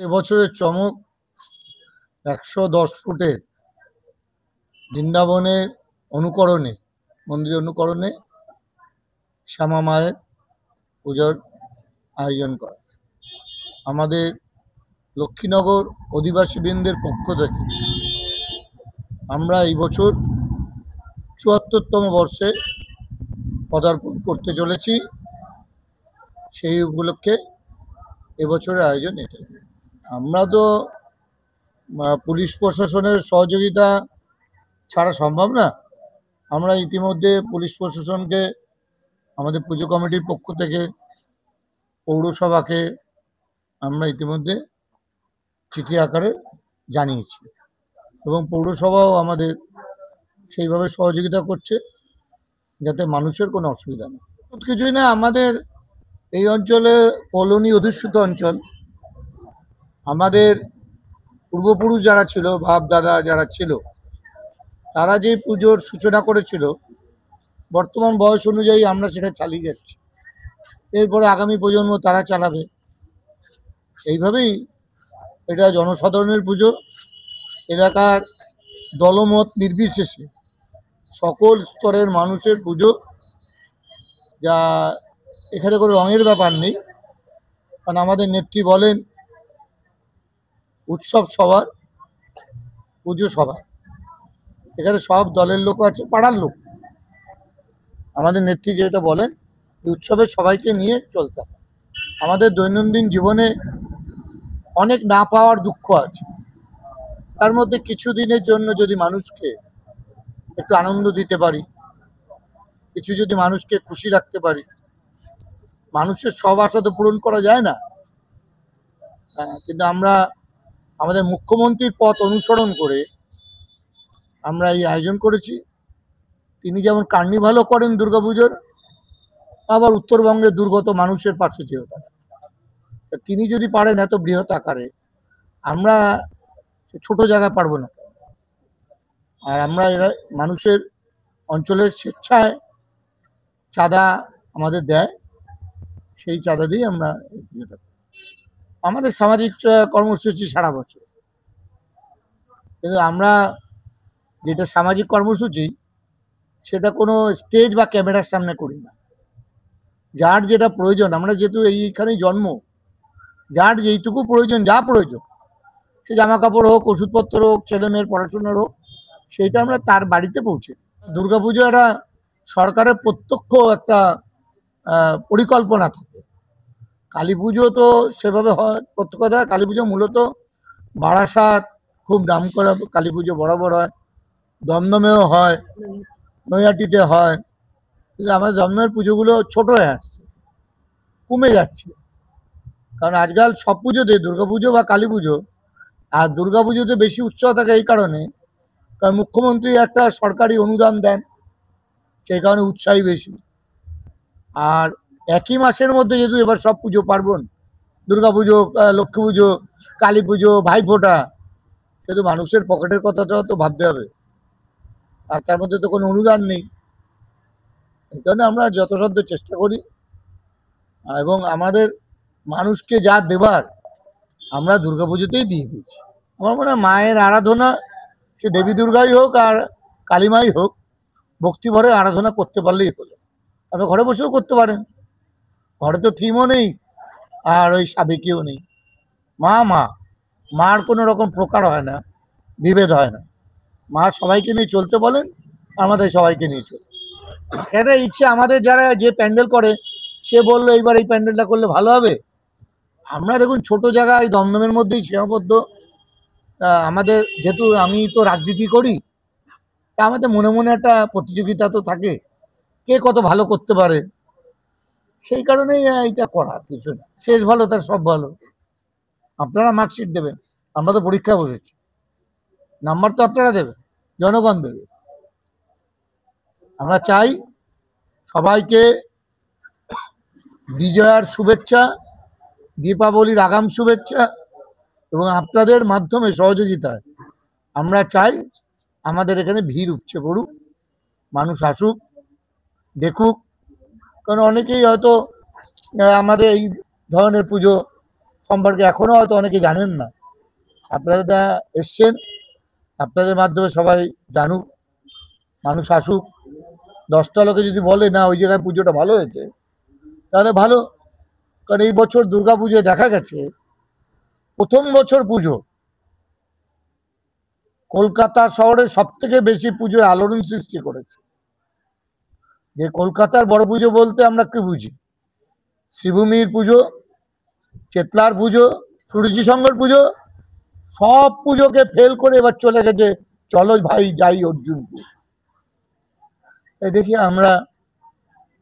এবছরের চমক 110 ফুটের বৃন্দাবনের অনুকরণে, মন্দির অনুকরণে শ্যামা মায়ের পুজোর আয়োজন করা। আমাদের লক্ষ্মীনগর অধিবাসীবৃন্দের পক্ষ থেকে আমরা এই বছর ৭৪তম বর্ষে পদার্পণ করতে চলেছি। সেই উপলক্ষে এবছরের আয়োজন এটা। আমরা তো পুলিশ প্রশাসনের সহযোগিতা ছাড়া সম্ভব না। আমরা ইতিমধ্যে পুলিশ প্রশাসনকে আমাদের পুজো কমিটির পক্ষ থেকে পৌরসভাকে আমরা ইতিমধ্যে চিঠি আকারে জানিয়েছি এবং পৌরসভাও আমাদের সেইভাবে সহযোগিতা করছে যাতে মানুষের কোনো অসুবিধা নেই। কিছুই না, আমাদের এই অঞ্চলে কলোনি অধিষ্ঠিত অঞ্চল। আমাদের পূর্বপুরুষ যারা ছিল, বাপ দাদা যারা ছিল, তারা যে পুজোর সূচনা করেছিল, বর্তমান বয়স অনুযায়ী আমরা সেটা চালিয়ে যাচ্ছি। এরপরে আগামী প্রজন্ম তারা চালাবে। এইভাবেই এটা জনসাধারণের পুজো। এলাকার দলমত নির্বিশেষে সকল স্তরের মানুষের পুজো, যা এখানে কোনো রঙের ব্যাপার নেই। কারণ আমাদের নেত্রী বলেন, উৎসব সবার, পুজো সবার। এখানে সব দলের লোক আছে, পাড়ার লোক। আমাদের নেত্রী যেটা বলেন, উৎসবে সবাইকে নিয়ে চলতে হবে। আমাদের দৈনন্দিন জীবনে অনেক না পাওয়ার দুঃখ আছে, তার মধ্যে কিছু দিনের জন্য যদি মানুষকে একটু আনন্দ দিতে পারি, কিছু যদি মানুষকে খুশি রাখতে পারি। মানুষের সব আশা তো পূরণ করা যায় না, কিন্তু আমরা আমাদের মুখ্যমন্ত্রীর পথ অনুসরণ করে আমরা এই আয়োজন করেছি। তিনি যেমন কার্নিভালও করেন দুর্গাপুজোর, আবার উত্তরবঙ্গের দুর্গত মানুষের পাশে ছিল তারা। তিনি যদি পারেন এত বৃহৎ আকারে, আমরা ছোট জায়গায় পারবো না। আর আমরা এরা মানুষের অঞ্চলের স্বেচ্ছায় চাঁদা আমাদের দেয়, সেই চাঁদা দিয়ে আমরা আমাদের সামাজিক কর্মসূচি সারা বছর। কিন্তু আমরা যেটা সামাজিক কর্মসূচি, সেটা কোনো স্টেজ বা ক্যামেরার সামনে করি না। যার যেটা প্রয়োজন, আমরা যেহেতু এইখানেই জন্ম, যার যেইটুকু প্রয়োজন, যা প্রয়োজন, সে জামা কাপড় হোক, ওষুধপত্র হোক, ছেলে মেয়ের পড়াশোনার হোক, সেইটা আমরা তার বাড়িতে পৌঁছে। দুর্গাপুজো একটা সরকারের প্রত্যক্ষ একটা পরিকল্পনা থাকে। কালী পুজো তো সেভাবে হয়, প্রত্যক্ষ হয়। কালী পুজো মূলত বারাসাত খুব নাম করা কালী পুজো বরাবর হয়, দমদমেও হয়, নৈহাটিতে হয়। কিন্তু আমাদের দমদমের পুজোগুলো ছোট হয়ে আসছে, কমে যাচ্ছে। কারণ আজকাল সব পুজোতে, দুর্গাপুজো বা কালী পুজো, আর দুর্গাপুজোতে বেশি উৎসাহ থাকে এই কারণে, কারণ মুখ্যমন্ত্রী একটা সরকারি অনুদান দেন, সেই কারণে উৎসাহী বেশি। আর একই মাসের মধ্যে যেহেতু এবার সব পুজো পার্বণ, দুর্গাপুজো, লক্ষ্মী পুজো, কালী পুজো, ভাইফোঁটা, সেহেতু মানুষের পকেটের কথাটাও তো ভাবতে হবে। আর তার মধ্যে তো কোনো অনুদান নেই। এই কারণে আমরা যথাসাধ্য চেষ্টা করি, এবং আমাদের মানুষকে যা দেবার আমরা দুর্গাপুজোতেই দিয়ে দিয়েছি। আমার মনে হয় মায়ের আরাধনা, সে দেবী দুর্গাই হোক আর কালীমাই হোক, ভক্তিভরে আরাধনা করতে পারলেই হলো। আপনি ঘরে বসেও করতে পারেন, ঘরে তো থিমও নেই আর ওই সাবেকিও নেই। মা মা, মার কোনো রকম প্রকার হয় না, বিভেদ হয় না। মা সবাইকে নিয়ে চলতে বলেন, আমাদের সবাইকে নিয়ে চলে। সেটা ইচ্ছে আমাদের, যারা যে প্যান্ডেল করে, সে বললো এইবার এই প্যান্ডেলটা করলে ভালো হবে। আমরা দেখুন ছোট জায়গায় দমদমের মধ্যেই সীমাবদ্ধ। আমাদের যেহেতু আমি তো রাজনীতি করি, তা আমাদের মনে মনে একটা প্রতিযোগিতা তো থাকে, কে কত ভালো করতে পারে। সেই কারণেই এইটা করা, কিছু না। শেষ ভালো তার সব ভালো। আপনারা মার্কশিট দেবেন, আমরা তো পরীক্ষা বসেছি, নাম্বার তো আপনারা দেবেন, জনগণ দেবে। আমরা চাই সবাইকে বিজয়ার শুভেচ্ছা, দীপাবলির আগাম শুভেচ্ছা, এবং আপনাদের মাধ্যমে সহযোগিতায় আমরা চাই আমাদের এখানে ভিড় উপচে পড়ুক, মানুষ আসুক, দেখুক। কারণ অনেকেই হয়তো আমাদের এই ধরনের পুজো সম্পর্কে এখনো হয়তো অনেকে জানেন না। আপনারা এসছেন, আপনাদের মাধ্যমে সবাই জানুক, মানুষ আসুক। 10টা লোকে যদি বলে না ওই জায়গায় পুজোটা ভালো হয়েছে, তাহলে ভালো। কারণ এই বছর দুর্গা পুজোয় দেখা গেছে প্রথম বছর পুজো কলকাতা শহরে সব থেকে বেশি পুজোয় আলোড়ন সৃষ্টি করেছে। যে কলকাতার বড় পুজো বলতে আমরা কি বুঝি? শ্রীভূমির পুজো, চেতলার পুজো, সূর্যি সঙ্গর পুজো, সব পুজোকে ফেল করে এবার চলে গেছে চলো ভাই যাই অর্জুনপুর। এই দেখি আমরা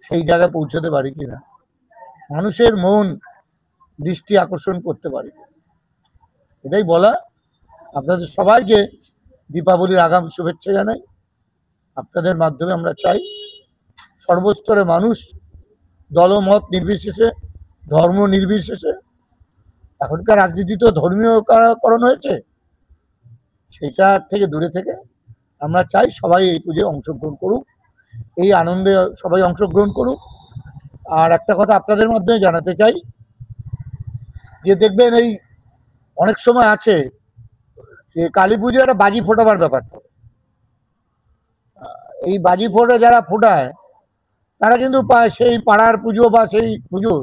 সেই জায়গায় পৌঁছতে পারি কিনা, মানুষের মন দৃষ্টি আকর্ষণ করতে পারি। এটাই বলা। আপনাদের সবাইকে দীপাবলির আগাম শুভেচ্ছা জানাই। আপনাদের মাধ্যমে আমরা চাই সর্বস্তরে মানুষ, দলমত নির্বিশেষে, ধর্ম নির্বিশেষে, এখনকার রাজনীতি তো ধর্মীয়করণ হয়েছে, সেটা থেকে দূরে থেকে আমরা চাই সবাই এই পুজোয় অংশগ্রহণ করুক, এই আনন্দে সবাই অংশগ্রহণ করুক। আর একটা কথা আপনাদের মাধ্যমে জানাতে চাই, যে দেখবেন এই অনেক সময় আছে যে কালী পুজো একটা বাজি ফোটাবার ব্যাপার থাকে। এই বাজি ফোটা যারা ফোটায় তারা কিন্তু সেই পাড়ার পুজো বা সেই পুজো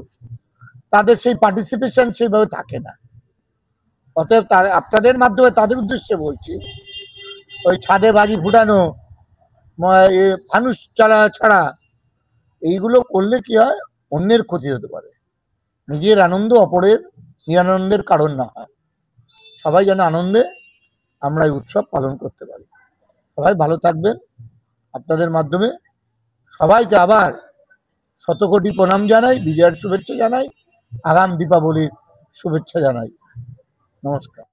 তাদের সেই পার্টিসিপেশন সেইভাবে থাকে না। অতএব আপনাদের মাধ্যমে তাদের উদ্দেশ্যে বলছি, ওই ছাদে বাজি ফুটানো, ফানুস ছাড়া এইগুলো করলে কি হয়, অন্যের ক্ষতি হতে পারে। নিজের আনন্দ অপরের নিরানন্দের কারণ না হয়। সবাই যেন আনন্দে আমরা এই উৎসব পালন করতে পারি। সবাই ভালো থাকবেন। আপনাদের মাধ্যমে সবাইকে আবার শতকোটি প্রণাম জানাই, বিজয়ের শুভেচ্ছা জানাই, আগাম দীপাবলির শুভেচ্ছা জানাই। নমস্কার।